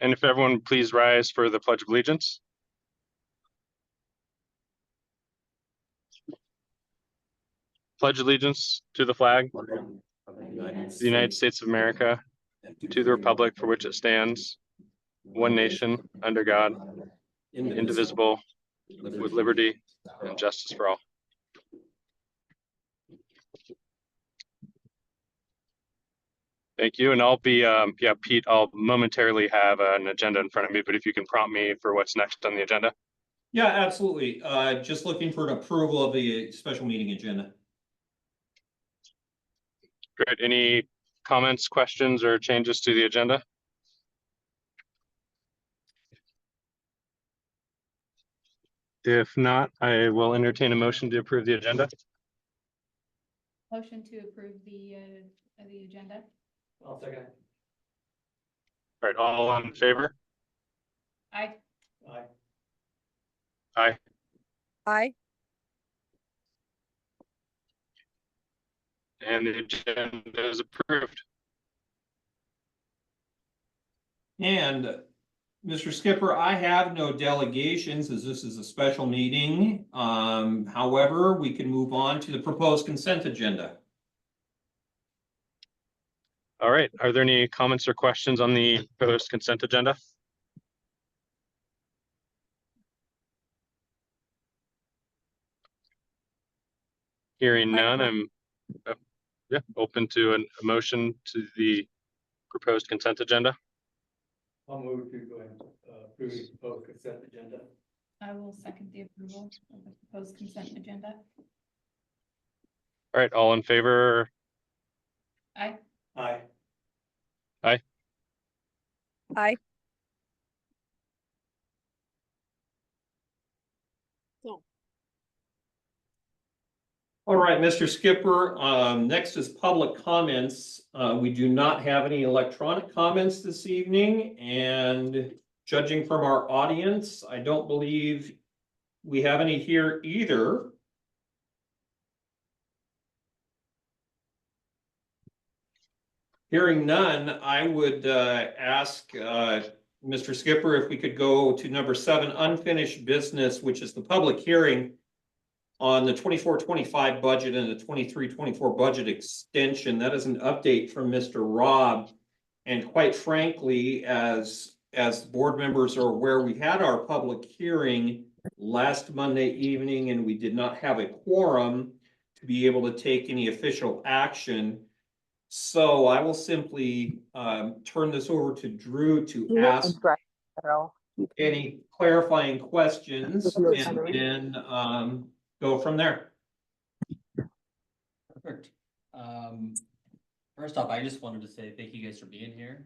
And if everyone please rise for the Pledge of Allegiance. Pledge allegiance to the flag of the United States of America, to the republic for which it stands, one nation, under God, indivisible, with liberty and justice for all. Thank you. And I'll be, Pete, I'll momentarily have an agenda in front of me, but if you can prompt me for what's next on the agenda. Yeah, absolutely. Just looking for an approval of the special meeting agenda. Great. Any comments, questions, or changes to the agenda? If not, I will entertain a motion to approve the agenda. Motion to approve the agenda. I'll second. All right, all in favor? Aye. Aye. Aye. Aye. And the agenda is approved. And Mr. Skipper, I have no delegations as this is a special meeting. However, we can move on to the proposed consent agenda. All right, are there any comments or questions on the proposed consent agenda? Hearing none, I'm open to a motion to the proposed consent agenda. I'll move to go ahead and approve the proposed consent agenda. I will second the approval of the proposed consent agenda. All right, all in favor? Aye. Aye. Aye. Aye. All right, Mr. Skipper, next is public comments. We do not have any electronic comments this evening, and judging from our audience, I don't believe we have any here either. Hearing none, I would ask Mr. Skipper if we could go to number 7, unfinished business, which is the public hearing on the 24-25 budget and the 23-24 budget extension. That is an update from Mr. Robb. And quite frankly, as board members are aware, we had our public hearing last Monday evening and we did not have a quorum to be able to take any official action. So I will simply turn this over to Drew to ask any clarifying questions and then go from there. Perfect. First off, I just wanted to say thank you guys for being here.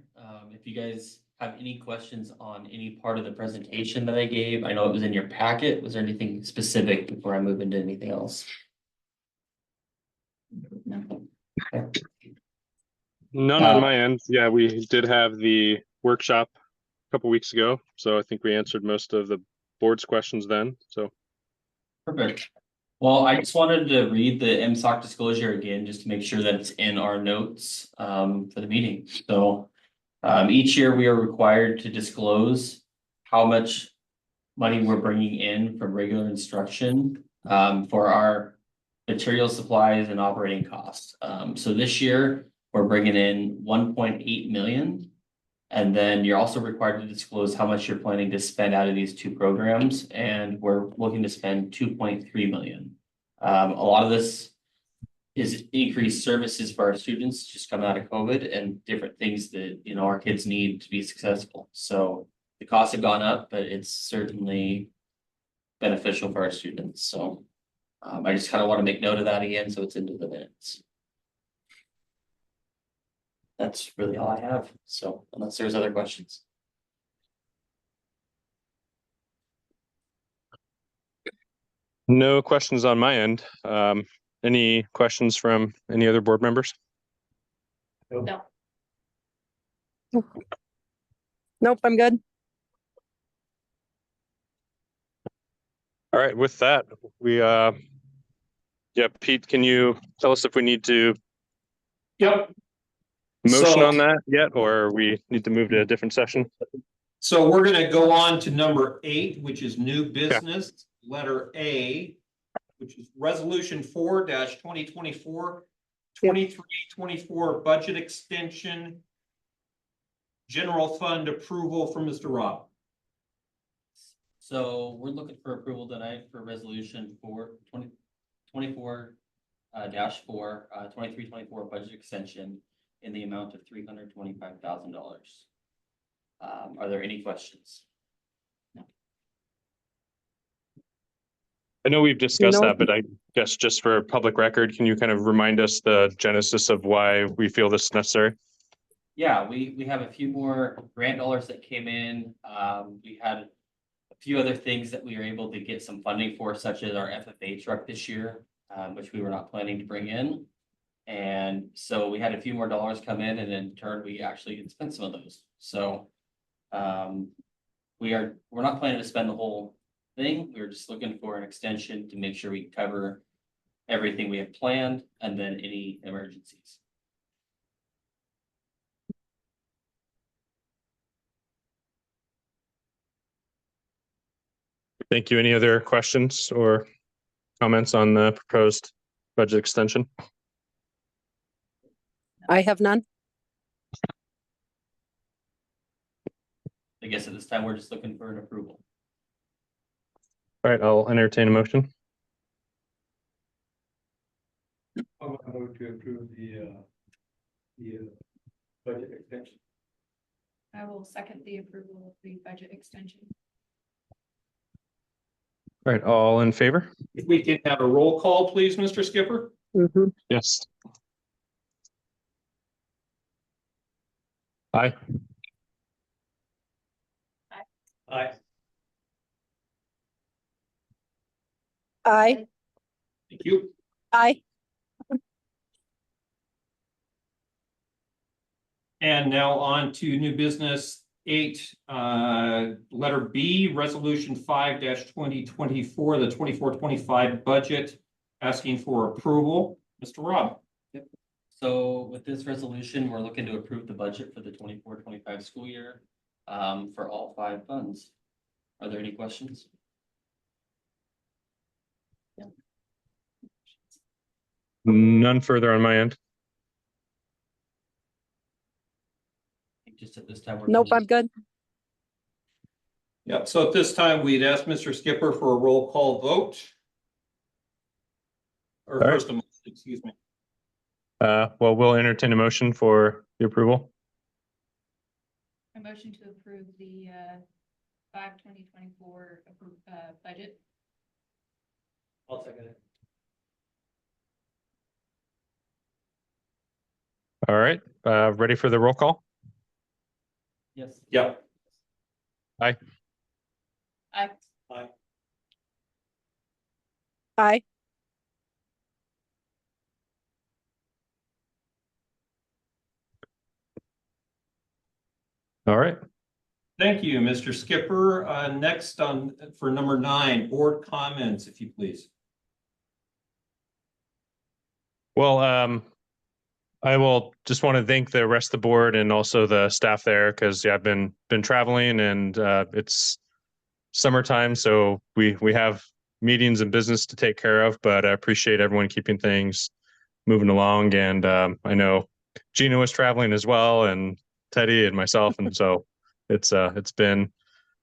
If you guys have any questions on any part of the presentation that I gave, I know it was in your packet. Was there anything specific before I move into anything else? No. Okay. None on my end. Yeah, we did have the workshop a couple weeks ago, so I think we answered most of the board's questions then. So Perfect. Well, I just wanted to read the MSOC disclosure again, just to make sure that it's in our notes for the meeting. So each year we are required to disclose how much money we're bringing in from regular instruction for our material supplies and operating costs. So this year we're bringing in 1.8 million. And then you're also required to disclose how much you're planning to spend out of these two programs. And we're looking to spend 2.3 million. A lot of this is increased services for our students just coming out of COVID and different things that, you know, our kids need to be successful. So the costs have gone up, but it's certainly beneficial for our students. So I just kind of want to make note of that again, so it's into the minutes. That's really all I have. So unless there's other questions. no questions on my end. Any questions from any other board members? No. Nope, I'm good. All right, with that, we Pete, can you tell us if we need to Yep. motion So- on that yet, or we need to move to a different session? So we're gonna go on to number 8, which is new business, letter A, which is resolution 4-2024, 23-24 budget extension. General fund approval from Mr. Rob. So we're looking for approval tonight for resolution 2024 dash 4, 23-24 budget extension in the amount of $325,000. Are there any questions? I know we've discussed No. that, but I guess just for public record, can you kind of remind us the genesis of why we feel this is necessary? Yeah, we have a few more grant dollars that came in. We had a few other things that we were able to get some funding for, such as our FFA truck this year, which we were not planning to bring in. And so we had a few more dollars come in, and in turn, we actually had spent some of those. So we're not planning to spend the whole thing. We're just looking for an extension to make sure we cover everything we have planned and then any emergencies. Thank you. Any other questions or comments on the proposed budget extension? I have none. I guess at this time, we're just looking for an approval. All right, I'll entertain a motion. I'm gonna move to approve the budget extension. I will second the approval of the budget extension. All right, all in favor? If we can have a roll call, please, Mr. Skipper? Mhm. Yes. Aye. Aye. Aye. Thank you. Aye. And now on to new business 8, letter B, resolution 5-2024, the 24-25 budget, asking for approval. Mr. Rob. So with this resolution, we're looking to approve the budget for the 24-25 school year for all 5 funds. Are there any questions? None further on my end. Just at this time, we're. Nope, I'm good. Yeah, so at this time, we'd ask Mr. Skipper for a roll call vote. Or All right. first, a motion, excuse me. Well, we'll entertain a motion for the approval. A motion to approve the 5/2024 budget. I'll second it. All right, ready for the roll call? Yes. Yeah. Aye. Aye. Aye. All right. Thank you, Mr. Skipper. Next on for number 9, board comments, if you please. Well, I will just want to thank the rest of the board and also the staff there because I've been traveling and it's summertime, so we have meetings and business to take care of. But I appreciate everyone keeping things moving along, and I know Gina was traveling as well, and Teddy and myself, and so it's been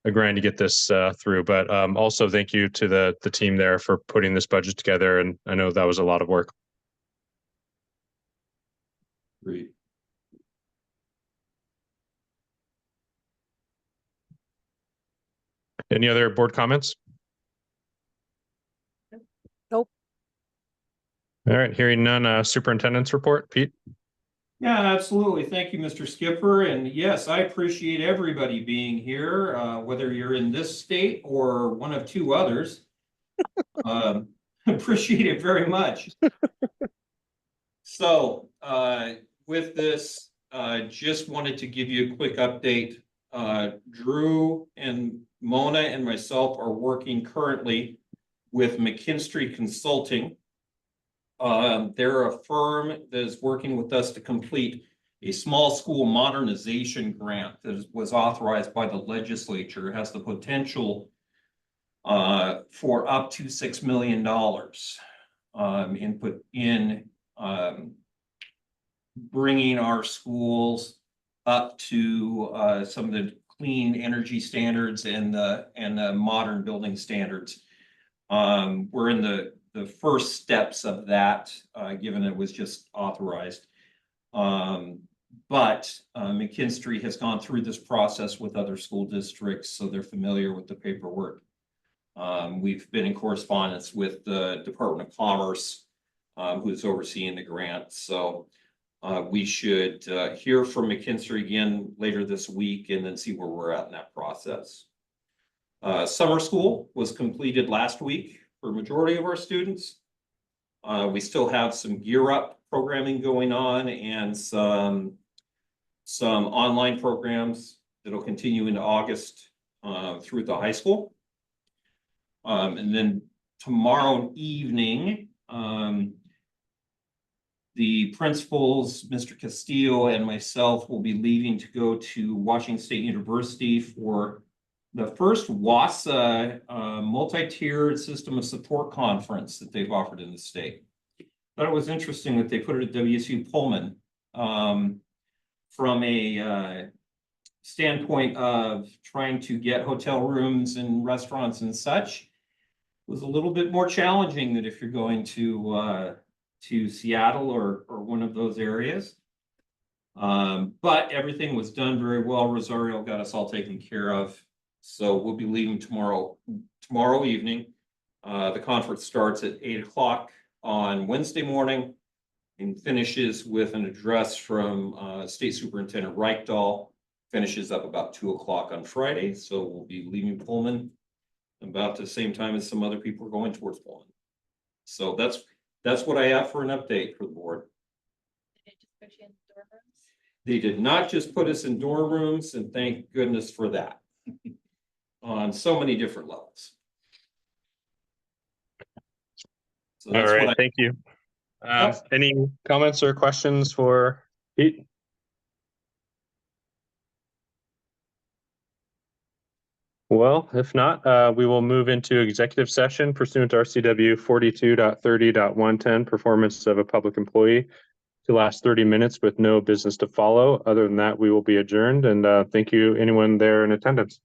a grind to get this through. But also thank you to the team there for putting this budget together, and I know that was a lot of work. Great. Any other board comments? Nope. All right, hearing none, superintendent's report, Pete. Yeah, absolutely. Thank you, Mr. Skipper. And yes, I appreciate everybody being here, whether you're in this state or one of 2 others. Appreciate it very much. So with this, just wanted to give you a quick update. Drew and Mona and myself are working currently with McKinstry Consulting. They're a firm that is working with us to complete a small school modernization grant that was authorized by the legislature, has the potential for up to $6 million input in bringing our schools up to some of the clean energy standards and the modern building standards. We're in the first steps of that, given it was just authorized. But McKinstry has gone through this process with other school districts, so they're familiar with the paperwork. We've been in correspondence with the Department of Commerce, who's overseeing the grant. So we should hear from McKinstry again later this week and then see where we're at in that process. Summer school was completed last week for a majority of our students. We still have some Gear Up programming going on and some online programs that'll continue into August through the high school. And then tomorrow evening, the principals, Mr. Castillo and myself will be leaving to go to Washington State University for the first WASA multi-tiered system of support conference that they've offered in the state. Thought it was interesting that they put it at WSU Pullman from a standpoint of trying to get hotel rooms and restaurants and such. It was a little bit more challenging than if you're going to Seattle or one of those areas. But everything was done very well. Rosario got us all taken care of. So we'll be leaving tomorrow evening. The conference starts at 8 o'clock on Wednesday morning and finishes with an address from State Superintendent Reichdahl. Finishes up about 2 o'clock on Friday. So we'll be leaving Pullman about the same time as some other people are going towards Pullman. So that's what I have for an update for the board. Did it just put you in dorm rooms? They did not just put us in dorm rooms, and thank goodness for that. On so many different levels. So All that's right, what thank you. Yep. Any comments or questions for Pete? Well, if not, we will move into executive session pursuant to RCW 42.30.110, performance of a public employee to last 30 minutes with no business to follow. Other than that, we will be adjourned, and thank you anyone there in attendance.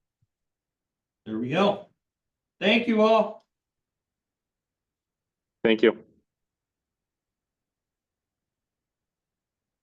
There we go. Thank you all. Thank you.